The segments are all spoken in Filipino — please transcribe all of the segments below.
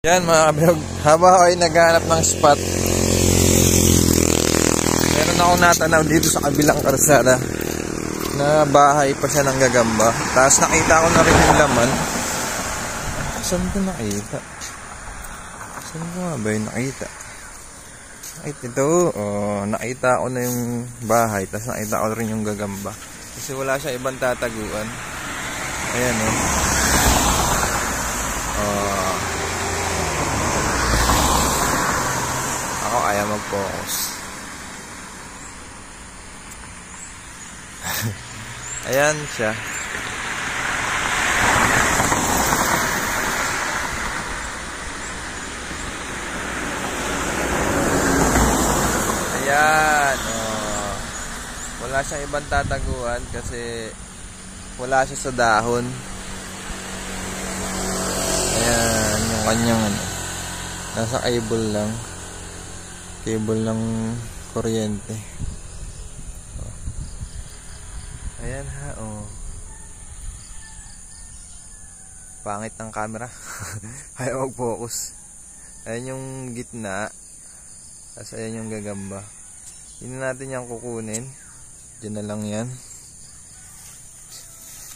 Yan mga kabilog, habang ako ay naghahanap ng spot, meron akong natanaw dito sa kabilang karsada na bahay pa siya ng gagamba. Tapos nakita ko na rin yung laman. Saan ko nakita? Saan ko nga ba yung nakita? Ito, nakita ko na yung bahay. Tapos nakita ko rin yung gagamba. Kasi wala siya ibang tataguan. Ayan ako ayaw mag-focus. Ayan siya. Ayan. Wala siyang ibang tataguan kasi wala siya sa dahon. Ayan yung kanyang nasa cable lang. Cable ng kuryente. Ayan pangit ng camera. Ayaw mag-focus. Ayan yung gitna. Tapos ayan yung gagamba. Hindi natin yung kukunin. Diyan na lang yan.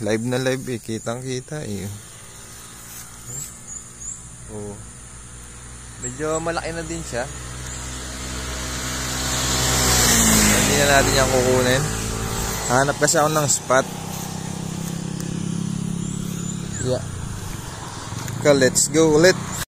Live na live kitang kita medyo malaki na din siya. Hindi na natin yung kukunin. Hanap kasi ako ng spot. Yeah. Let's go ulit.